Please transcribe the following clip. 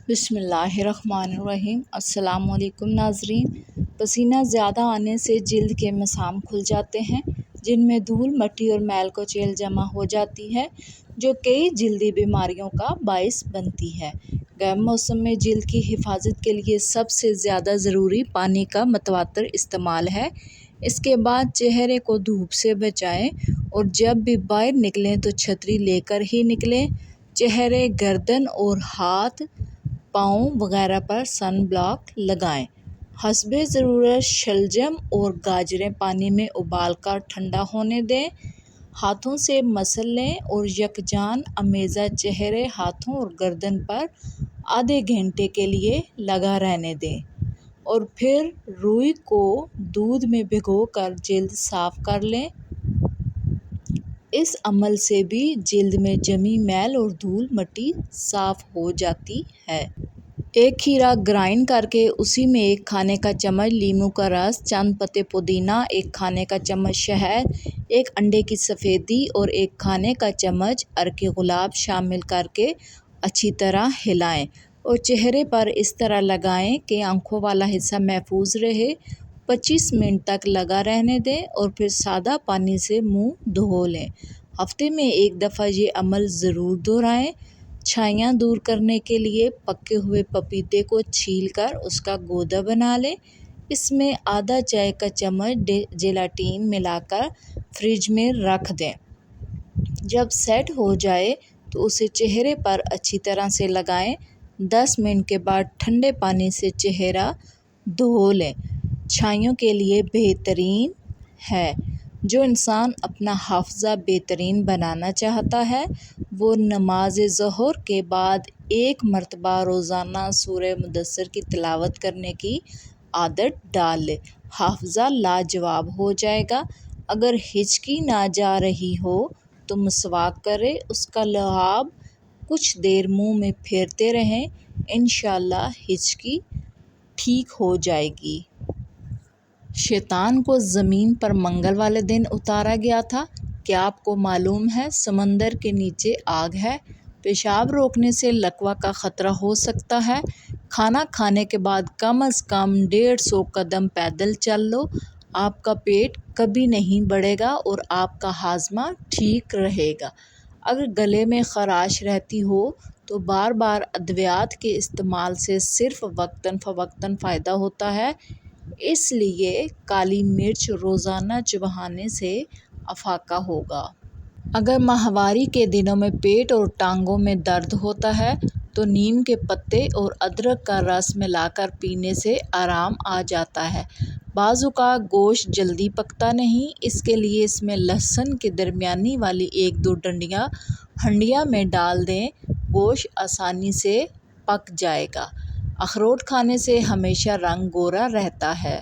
بسم اللہ الرحمن الرحیم۔ السلام علیکم ناظرین۔ پسینہ زیادہ آنے سے جلد کے مسام کھل جاتے ہیں، جن میں دھول مٹی اور میل کچیل جمع ہو جاتی ہے، جو کئی جلدی بیماریوں کا باعث بنتی ہے۔ گرم موسم میں جلد کی حفاظت کے لیے سب سے زیادہ ضروری پانی کا متواتر استعمال ہے۔ اس کے بعد چہرے کو دھوپ سے بچائیں اور جب بھی باہر نکلیں تو چھتری لے کر ہی نکلیں۔ چہرے، گردن اور ہاتھ، پاؤں وغیرہ پر سن بلاک لگائیں۔ حسب ضرورت شلجم اور گاجریں پانی میں ابال کر ٹھنڈا ہونے دیں۔ ہاتھوں سے مسل لیں اور یکجان امیزہ چہرے، ہاتھوں اور گردن پر آدھے گھنٹے کے لیے لگا رہنے دیں اور پھر روئی کو دودھ میں بھگو کر جلد صاف کر لیں۔ اس عمل سے بھی جلد میں جمی میل اور دھول مٹی صاف ہو جاتی ہے۔ ایک کھیرا گرائنڈ کرکے اسی میں ایک کھانے کا چمچ لیموں کا رس، چند پتے پودینہ، ایک کھانے کا چمچ شہد، ایک انڈے کی سفیدی اور ایک کھانے کا چمچ عرق گلاب شامل کرکے اچھی طرح ہلائیں اور چہرے پر اس طرح لگائیں کہ آنکھوں والا حصہ محفوظ رہے۔ 25 منٹ تک لگا رہنے دیں اور پھر سادہ پانی سے منہ دھو لیں۔ ہفتے میں ایک دفعہ یہ عمل ضرور دہرائیں۔ چھائیاں دور کرنے کے لیے پکے ہوئے پپیتے کو چھیل کر اس کا گودا بنا لیں۔ اس میں آدھا چائے کا چمچ جیلاٹین ملا کر فریج میں رکھ دیں۔ جب سیٹ ہو جائے تو اسے چہرے پر اچھی طرح سے لگائیں۔ 10 منٹ کے بعد ٹھنڈے پانی سے چہرہ دھو لیں۔ چھائیوں کے لیے بہترین ہے۔ جو انسان اپنا حافظہ بہترین بنانا چاہتا ہے وہ نماز ظہر کے بعد 1 مرتبہ روزانہ سورہ مدثر کی تلاوت کرنے کی عادت ڈال لے۔ حافظہ لاجواب ہو جائے گا۔ اگر ہچکی نہ جا رہی ہو تو مسواک کریں، اس کا لعاب کچھ دیر منہ میں پھیرتے رہیں، انشاءاللہ ہچکی ٹھیک ہو جائے گی۔ شیطان کو زمین پر منگل والے دن اتارا گیا تھا۔ کیا آپ کو معلوم ہے سمندر کے نیچے آگ ہے؟ پیشاب روکنے سے لقوہ کا خطرہ ہو سکتا ہے۔ کھانا کھانے کے بعد کم از کم 150 قدم پیدل چل لو۔ آپ کا پیٹ کبھی نہیں بڑھے گا اور آپ کا ہاضمہ ٹھیک رہے گا۔ اگر گلے میں خراش رہتی ہو تو بار بار ادویات کے استعمال سے صرف وقتاً فوقتاً فائدہ ہوتا ہے، اس لیے کالی مرچ روزانہ چبانے سے افاقہ ہوگا۔ اگر ماہواری کے دنوں میں پیٹ اور ٹانگوں میں درد ہوتا ہے تو نیم کے پتے اور ادرک کا رس ملا کر پینے سے آرام آ جاتا ہے۔ بعض اوقات گوشت جلدی پکتا نہیں، اس کے لیے اس میں لہسن کی درمیانی والی 1-2 ڈنڈیاں ہنڈیا میں ڈال دیں، گوشت آسانی سے پک جائے گا۔ اخروٹ کھانے سے ہمیشہ رنگ گورا رہتا ہے۔